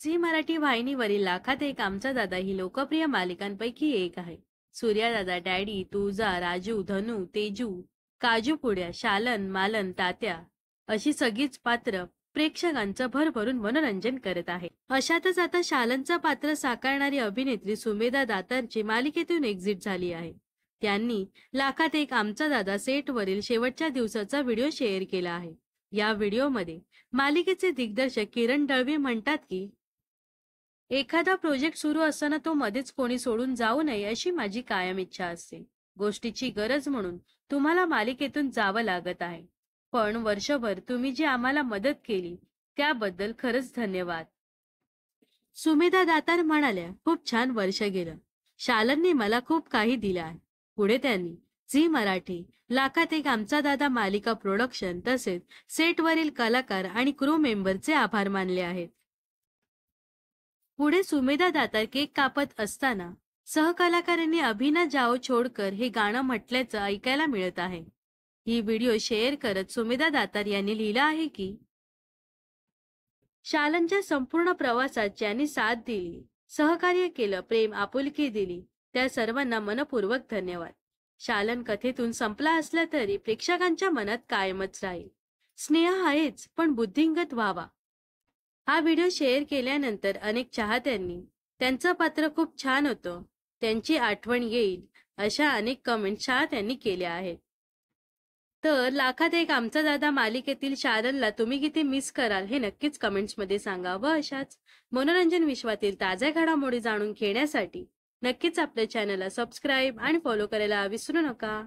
Zee Marathi वाहिनीवरील लाखात एक आमचा दादा ही लोकप्रिय मालिकांपैकी एक आहे. सूर्या दादा, डॅडी, तुळजा, राजू, धनू, तेजू, काजू पुड्या, शालन, मालन, तात्या अशी सगळीच पात्र प्रेक्षकांचं भरभरून मनोरंजन करत आहे. अशातच आता शालनचं पात्र साकारणारी अभिनेत्री सुमेधा दातारची मालिकेतून एक्झिट झाली आहे. त्यांनी लाखात एक आमचा दादा सेटवरील शेवटच्या दिवसाचा व्हिडिओ शेअर केला आहे. या व्हिडिओमध्ये मालिकेचे दिग्दर्शक किरण दळवी म्हणतात की एखादा प्रोजेक्ट सुरू असताना तो मध्येच कोणी सोडून जाऊ नये अशी माझी कायम इच्छा असते. गोष्टीची गरज म्हणून तुम्हाला मालिकेतून जावं लागत आहे, पण वर्षभर तुम्ही जी आम्हाला मदत केली त्याबद्दल खरंच धन्यवाद. सुमेधा दातार म्हणाल्या, खूप छान वर्ष गेलं. शालनने मला खूप काही दिलं आहे. पुढे त्यांनी झी मराठी, लाखात एक आमचा दादा मालिका प्रोडक्शन तसेच सेटवरील कलाकार आणि क्रू मेंबरचे आभार मानले आहेत. पुढे सुमेधा दातार केक कापत असताना सहकलाकारांनी अभिना जाओ छोडकर हे गाणं म्हटल्याचं ऐकायला मिळत आहे. ही व्हिडिओ शेअर करत सुमेधा दातार यांनी लिहिलं आहे की शालनच्या संपूर्ण प्रवासात ज्यांनी साथ दिली, सहकार्य केलं, प्रेम आपुलकी दिली त्या सर्वांना मनपूर्वक धन्यवाद. शालन कथेतून संपला असला तरी प्रेक्षकांच्या मनात कायमच राहील. स्नेह आहेच पण बुद्धिंगत व्हावा. हा व्हिडिओ शेअर केल्यानंतर अनेक चाहत्यांनी त्यांचं पात्र खूप छान होतं, त्यांची आठवण येईल अशा अनेक कमेंट चाहत्यांनी केल्या आहेत. तर लाखात एक आमचा दादा मालिकेतील शालनला तुम्ही किती मिस कराल हे नक्कीच कमेंट्समध्ये सांगा. व अशाच मनोरंजन विश्वातील ताज्या घडामोडी जाणून घेण्यासाठी नक्कीच आपल्या चॅनलला सबस्क्राईब आणि फॉलो करायला विसरू नका.